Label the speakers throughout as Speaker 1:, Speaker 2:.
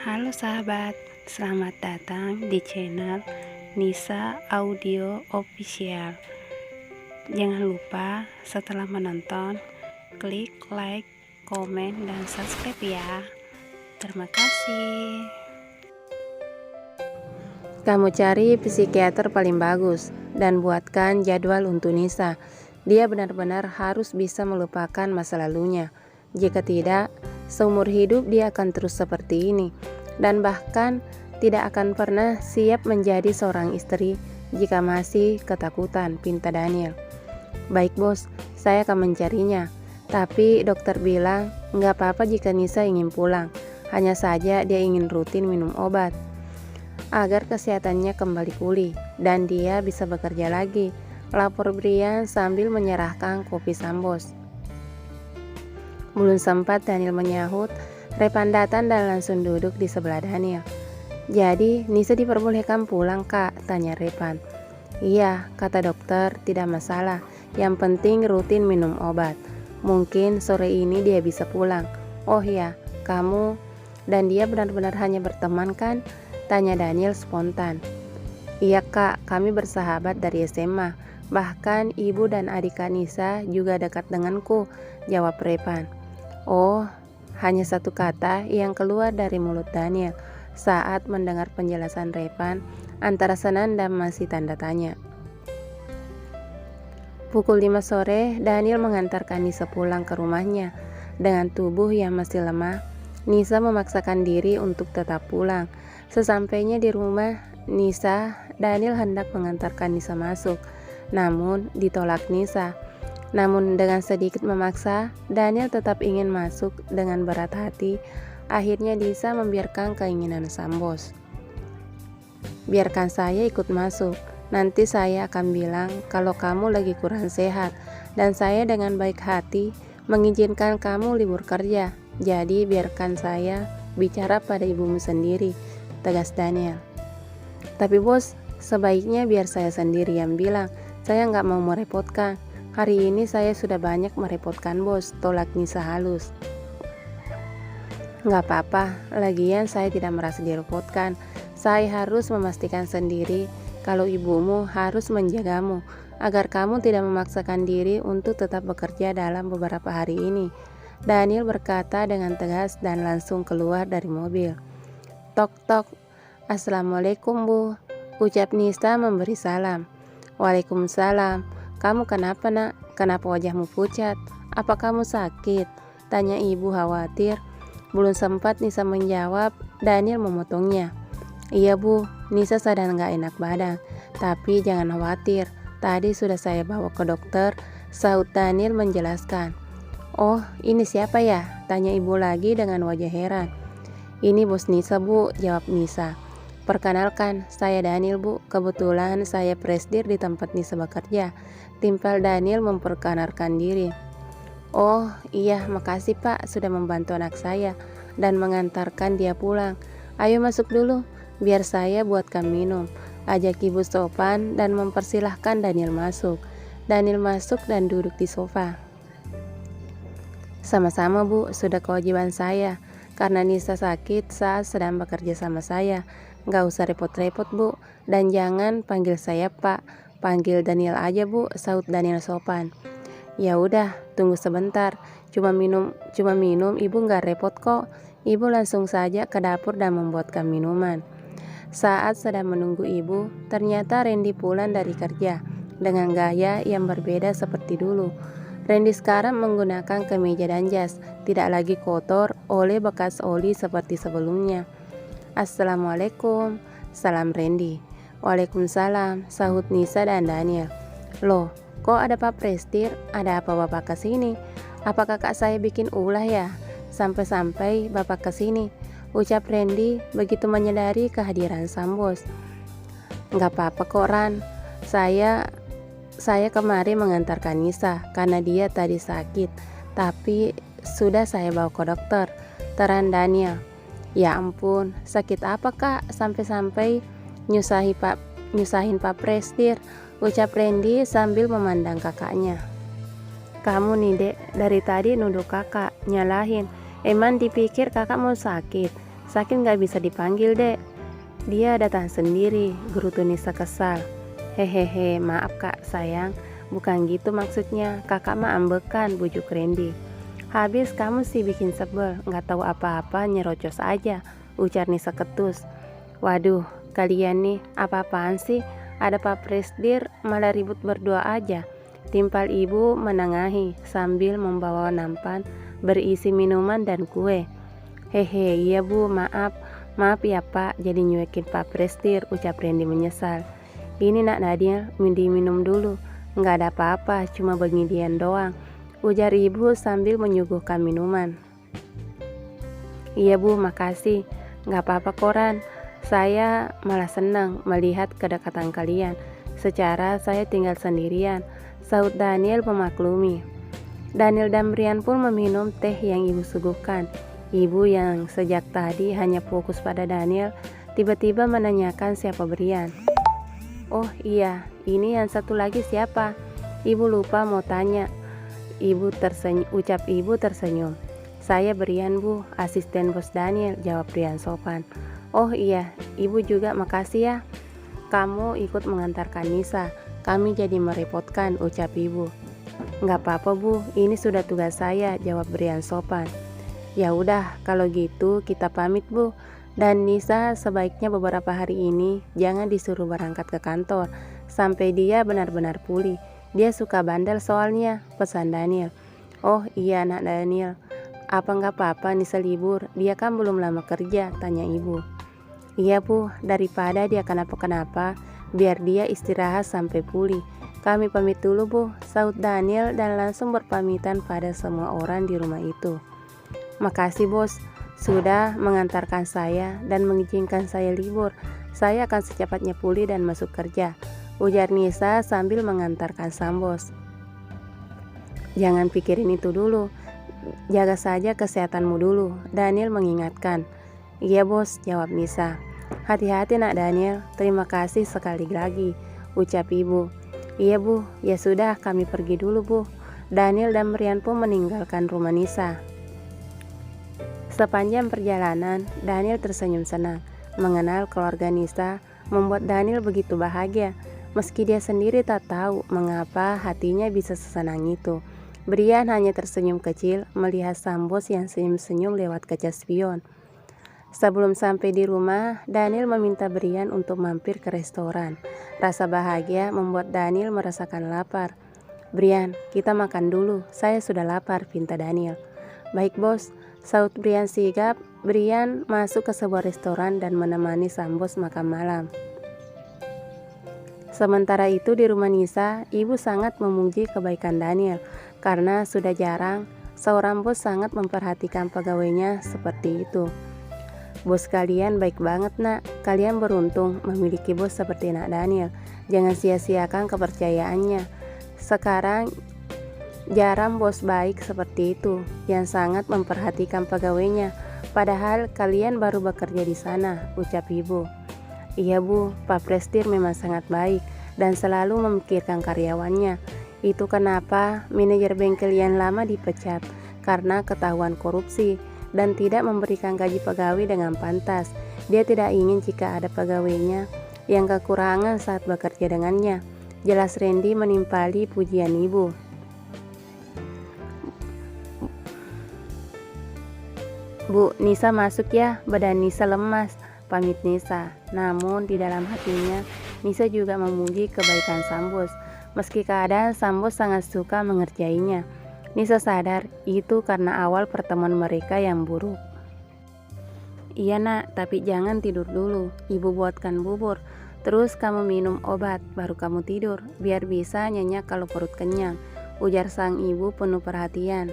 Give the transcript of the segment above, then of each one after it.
Speaker 1: Halo sahabat, selamat datang di channel Nisa Audio Official. Jangan lupa setelah menonton, klik like, komen, dan subscribe ya. Terima kasih.
Speaker 2: Kamu cari psikiater paling bagus dan buatkan jadwal untuk Nisa. Dia benar-benar harus bisa melupakan masa lalunya. Jika tidak, seumur hidup dia akan terus seperti ini dan bahkan tidak akan pernah siap menjadi seorang istri jika masih ketakutan, pinta Daniel. Baik bos, saya akan mencarinya. Tapi dokter bilang nggak apa-apa jika Nisa ingin pulang. Hanya saja dia ingin rutin minum obat agar kesehatannya kembali pulih dan dia bisa bekerja lagi, lapor Brian sambil menyerahkan kopi sambos. Belum sempat Daniel menyahut, Repan datang dan langsung duduk di sebelah Daniel. Jadi Nisa diperbolehkan pulang kak? Tanya Repan. Iya, kata dokter, tidak masalah, yang penting rutin minum obat. Mungkin sore ini dia bisa pulang. Oh ya, kamu dan dia benar-benar hanya berteman kan? Tanya Daniel spontan. Iya kak, kami bersahabat dari SMA. Bahkan ibu dan adik Kak Nisa juga dekat denganku, jawab Repan. Oh, hanya satu kata yang keluar dari mulut Daniel saat mendengar penjelasan Repan antara senang dan masih tanda tanya. Pukul 5 sore, Daniel mengantarkan Nisa pulang ke rumahnya. Dengan tubuh yang masih lemah, Nisa memaksakan diri untuk tetap pulang. Sesampainya di rumah Nisa, Daniel hendak mengantarkan Nisa masuk, namun ditolak Nisa. Namun dengan sedikit memaksa, Daniel tetap ingin masuk dengan berat hati. Akhirnya Nisa membiarkan keinginan sang bos. Biarkan saya ikut masuk. Nanti saya akan bilang kalau kamu lagi kurang sehat, dan saya dengan baik hati mengizinkan kamu libur kerja. Jadi biarkan saya bicara pada ibumu sendiri, tegas Daniel. Tapi bos, sebaiknya biar saya sendiri yang bilang. Saya nggak mau merepotkan. Hari ini saya sudah banyak merepotkan bos, tolak Nisa halus. Nggak apa-apa, lagian saya tidak merasa direpotkan. Saya harus memastikan sendiri kalau ibumu harus menjagamu, agar kamu tidak memaksakan diri untuk tetap bekerja dalam beberapa hari ini. Daniel berkata dengan tegas dan langsung keluar dari mobil. Tok tok, Assalamualaikum bu, ucap Nisa memberi salam. Waalaikumsalam, kamu kenapa nak? Kenapa wajahmu pucat? Apa kamu sakit? Tanya ibu khawatir. Belum sempat Nisa menjawab, Daniel memotongnya. Iya bu, Nisa sedang gak enak badan, tapi jangan khawatir, tadi sudah saya bawa ke dokter, sahut Daniel menjelaskan. Oh, ini siapa ya? Tanya ibu lagi dengan wajah heran. Ini bos Nisa bu, jawab Nisa. Perkenalkan, saya Daniel bu, kebetulan saya presdir di tempat Nisa bekerja. Timpal Daniel memperkenalkan diri. Oh iya, makasih pak sudah membantu anak saya dan mengantarkan dia pulang. Ayo masuk dulu, biar saya buatkan minum, ajak ibu sopan dan mempersilahkan Daniel masuk. Daniel masuk dan duduk di sofa. Sama-sama bu, sudah kewajiban saya, karena Nisa sakit saat sedang bekerja sama saya. Gak usah repot-repot bu, dan jangan panggil saya pak, panggil Daniel aja bu, sahut Daniel sopan. Ya udah, tunggu sebentar, cuma minum ibu gak repot kok. Ibu langsung saja ke dapur dan membuatkan minuman. Saat sedang menunggu ibu, ternyata Randy pulang dari kerja dengan gaya yang berbeda seperti dulu. Randy sekarang menggunakan kemeja dan jas, tidak lagi kotor oleh bekas oli seperti sebelumnya. Assalamualaikum, salam Randy. Waalaikumsalam, sahut Nisa dan Daniel. Loh, kok ada Pak Prestir? Ada apa Bapak kesini? Apa kakak saya bikin ulah ya? Sampai-sampai Bapak kesini, ucap Randy begitu menyadari kehadiran sang bos. Nggak apa-apa kok Ran, saya kemarin mengantarkan Nisa karena dia tadi sakit, tapi sudah saya bawa ke dokter, terang Daniel. Ya ampun, sakit apa kak? Sampai-sampai nyusahin Pak Prestir, ucap Randy sambil memandang kakaknya. Kamu nih dek, dari tadi nuduh kakak, nyalahin. Emang dipikir kakak mau sakit? Sakit nggak bisa dipanggil, Dek. Dia datang sendiri, gerutu Nisa kesal. Hehehe, maaf kak sayang, bukan gitu maksudnya, kakak mah ambekan, bujuk Randy. Habis kamu sih bikin sebel, nggak tahu apa-apa nyerocos aja, ujar Nisa ketus. Waduh, kalian nih apa-apaan sih? Ada Pak Presdir malah ribut berdua aja. Timpal ibu menengahi sambil membawa nampan berisi minuman dan kue. Hehe, iya bu, maaf ya pak, jadi nyuekin Pak Presdir, ucap Randy menyesal. Ini nak Nadia, minum dulu, nggak ada apa-apa, cuma beginian doang, ujar ibu sambil menyuguhkan minuman. Iya bu, makasih, nggak apa-apa koran, saya malah senang melihat kedekatan kalian. Secara saya tinggal sendirian, sahut Daniel memaklumi. Daniel dan Brian pun meminum teh yang ibu suguhkan. Ibu yang sejak tadi hanya fokus pada Daniel, tiba-tiba menanyakan siapa Brian. Oh iya, ini yang satu lagi siapa? Ibu lupa mau tanya. Ucap ibu tersenyum. Saya Brian bu, asisten bos Daniel, jawab Brian sopan. Oh iya, ibu juga makasih ya. Kamu ikut mengantarkan Nisa, kami jadi merepotkan, ucap ibu. Nggak apa-apa bu, ini sudah tugas saya, jawab Brian sopan. Ya udah, kalau gitu kita pamit bu. Dan Nisa sebaiknya beberapa hari ini jangan disuruh berangkat ke kantor sampai dia benar-benar pulih. Dia suka bandel soalnya, pesan Daniel. Oh iya nak Daniel, apa nggak apa-apa Nisa libur? Dia kan belum lama kerja, tanya ibu. Iya bu, daripada dia kenapa-kenapa, biar dia istirahat sampai pulih. Kami pamit dulu bu, sahut Daniel dan langsung berpamitan pada semua orang di rumah itu. Makasih bos, sudah mengantarkan saya dan mengizinkan saya libur. Saya akan secepatnya pulih dan masuk kerja, ujar Nisa sambil mengantarkan sang bos. Jangan pikirin itu dulu, jaga saja kesehatanmu dulu, Daniel mengingatkan. Iya bos, jawab Nisa. Hati-hati nak Daniel, terima kasih sekali lagi, ucap ibu. Iya bu, ya sudah kami pergi dulu bu. Daniel dan Brian pun meninggalkan rumah Nisa. Sepanjang perjalanan, Daniel tersenyum senang. Mengenal keluarga Nisa membuat Daniel begitu bahagia, meski dia sendiri tak tahu mengapa hatinya bisa sesenang itu. Brian hanya tersenyum kecil melihat sang bos yang senyum-senyum lewat kaca spion. Sebelum sampai di rumah, Daniel meminta Brian untuk mampir ke restoran. Rasa bahagia membuat Daniel merasakan lapar. Brian, kita makan dulu, saya sudah lapar, pinta Daniel. Baik bos, sahut Brian sigap. Brian masuk ke sebuah restoran dan menemani sang bos makan malam. Sementara itu di rumah Nisa, ibu sangat memuji kebaikan Daniel karena sudah jarang seorang bos sangat memperhatikan pegawainya seperti itu. Bos kalian baik banget nak, kalian beruntung memiliki bos seperti nak Daniel. Jangan sia-siakan kepercayaannya. Sekarang jarang bos baik seperti itu yang sangat memperhatikan pegawainya. Padahal kalian baru bekerja di sana, ucap ibu. Iya bu, Pak Presdir memang sangat baik dan selalu memikirkan karyawannya. Itu kenapa manajer bengkel yang lama dipecat karena ketahuan korupsi dan tidak memberikan gaji pegawai dengan pantas. Dia tidak ingin jika ada pegawainya yang kekurangan saat bekerja dengannya. Jelas Randy menimpali pujian ibu. Bu, Nisa masuk ya, badan Nisa lemas, pamit Nisa. Namun di dalam hatinya, Nisa juga memuji kebaikan sang bos. Meski keadaan sang bos sangat suka mengerjainya, Nisa sadar itu karena awal pertemuan mereka yang buruk. Iya nak, tapi jangan tidur dulu, ibu buatkan bubur. Terus kamu minum obat, baru kamu tidur, biar bisa nyenyak kalau perut kenyang, ujar sang ibu penuh perhatian.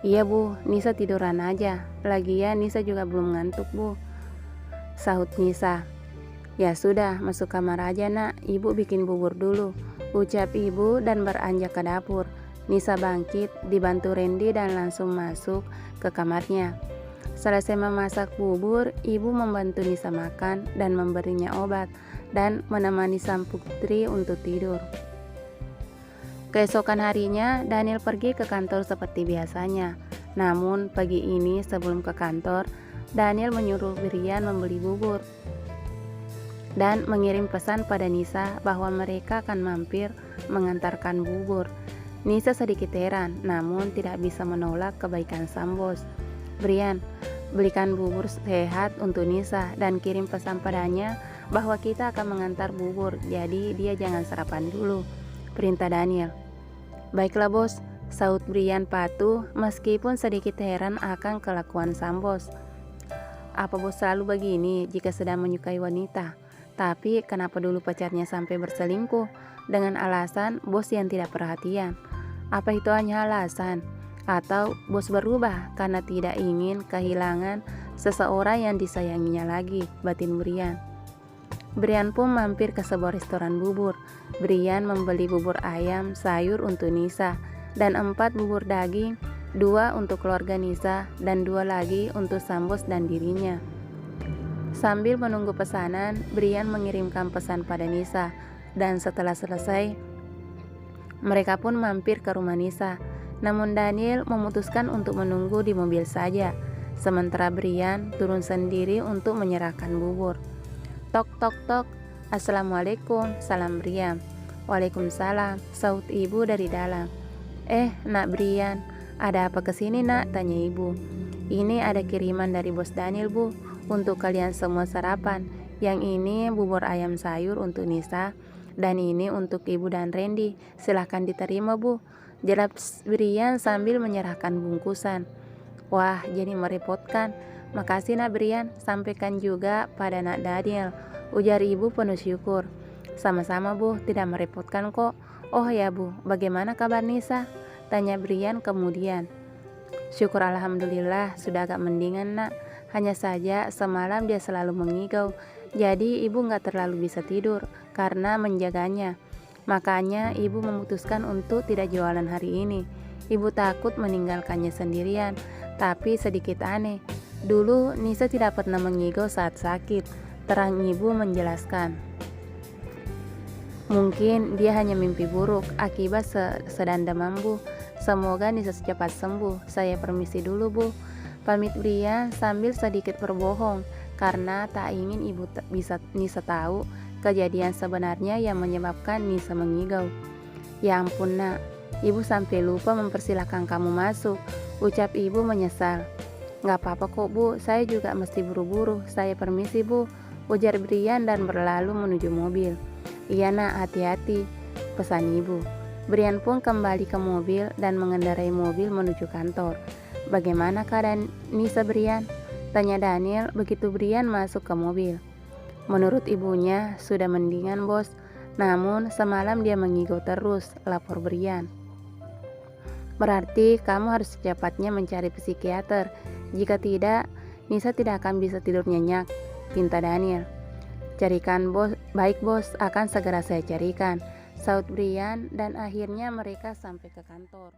Speaker 2: Iya bu, Nisa tiduran aja, lagian Nisa juga belum ngantuk bu, sahut Nisa. Ya sudah, masuk kamar aja nak, ibu bikin bubur dulu, ucap ibu dan beranjak ke dapur. Nisa bangkit, dibantu Randy dan langsung masuk ke kamarnya. Selesai memasak bubur, ibu membantu Nisa makan dan memberinya obat dan menemani sang putri untuk tidur. Keesokan harinya, Daniel pergi ke kantor seperti biasanya. Namun pagi ini sebelum ke kantor, Daniel menyuruh Brian membeli bubur dan mengirim pesan pada Nisa bahwa mereka akan mampir mengantarkan bubur. Nisa sedikit heran, namun tidak bisa menolak kebaikan sang bos. Brian, belikan bubur sehat untuk Nisa dan kirim pesan padanya bahwa kita akan mengantar bubur, jadi dia jangan sarapan dulu, perintah Daniel. Baiklah bos, sahut Brian patuh meskipun sedikit heran akan kelakuan sang bos. Apa bos selalu begini jika sedang menyukai wanita? Tapi kenapa dulu pacarnya sampai berselingkuh dengan alasan bos yang tidak perhatian? Apa itu hanya alasan? Atau bos berubah karena tidak ingin kehilangan seseorang yang disayanginya lagi, batin Brian. Brian pun mampir ke sebuah restoran bubur. Brian membeli bubur ayam sayur untuk Nisa dan 4 bubur daging, 2 untuk keluarga Nisa dan 2 lagi untuk sang bos dan dirinya. Sambil menunggu pesanan, Brian mengirimkan pesan pada Nisa dan setelah selesai, mereka pun mampir ke rumah Nisa. Namun Daniel memutuskan untuk menunggu di mobil saja, sementara Brian turun sendiri untuk menyerahkan bubur. Tok tok tok, Assalamualaikum, salam Brian. Waalaikumsalam, sahut ibu dari dalam. Nak Brian, ada apa kesini nak? Tanya ibu. Ini ada kiriman dari bos Daniel bu, untuk kalian semua sarapan. Yang ini bubur ayam sayur untuk Nisa, dan ini untuk ibu dan Randy. Silahkan diterima bu, jawab Brian sambil menyerahkan bungkusan. Wah, jadi merepotkan. Makasih nak Brian, sampaikan juga pada nak Daniel, ujar ibu penuh syukur. Sama-sama bu, tidak merepotkan kok. Oh ya bu, bagaimana kabar Nisa? Tanya Brian kemudian. Syukur alhamdulillah sudah agak mendingan nak. Hanya saja semalam dia selalu mengigau, jadi ibu gak terlalu bisa tidur karena menjaganya. Makanya ibu memutuskan untuk tidak jualan hari ini. Ibu takut meninggalkannya sendirian, tapi sedikit aneh. Dulu Nisa tidak pernah mengigau saat sakit, terang ibu menjelaskan. Mungkin dia hanya mimpi buruk akibat sedang demam bu. Semoga Nisa cepat sembuh. Saya permisi dulu bu, pamit Brian sambil sedikit berbohong karena tak ingin ibu bisa Nisa tahu kejadian sebenarnya yang menyebabkan Nisa mengigau. Ya ampun nak, ibu sampai lupa mempersilahkan kamu masuk, ucap ibu menyesal. Gak apa-apa kok bu, saya juga mesti buru-buru. Saya permisi bu, ujar Brian dan berlalu menuju mobil. Iya nak, hati-hati, pesan ibu. Brian pun kembali ke mobil dan mengendarai mobil menuju kantor. Bagaimana keadaan Nisa Brian? Tanya Daniel begitu Brian masuk ke mobil. Menurut ibunya sudah mendingan bos, namun semalam dia mengigau terus, lapor Brian. Berarti kamu harus secepatnya mencari psikiater. Jika tidak, Nisa tidak akan bisa tidur nyenyak, pinta Daniel. Carikan bos, baik bos, akan segera saya carikan, sahut Brian dan akhirnya mereka sampai ke kantor.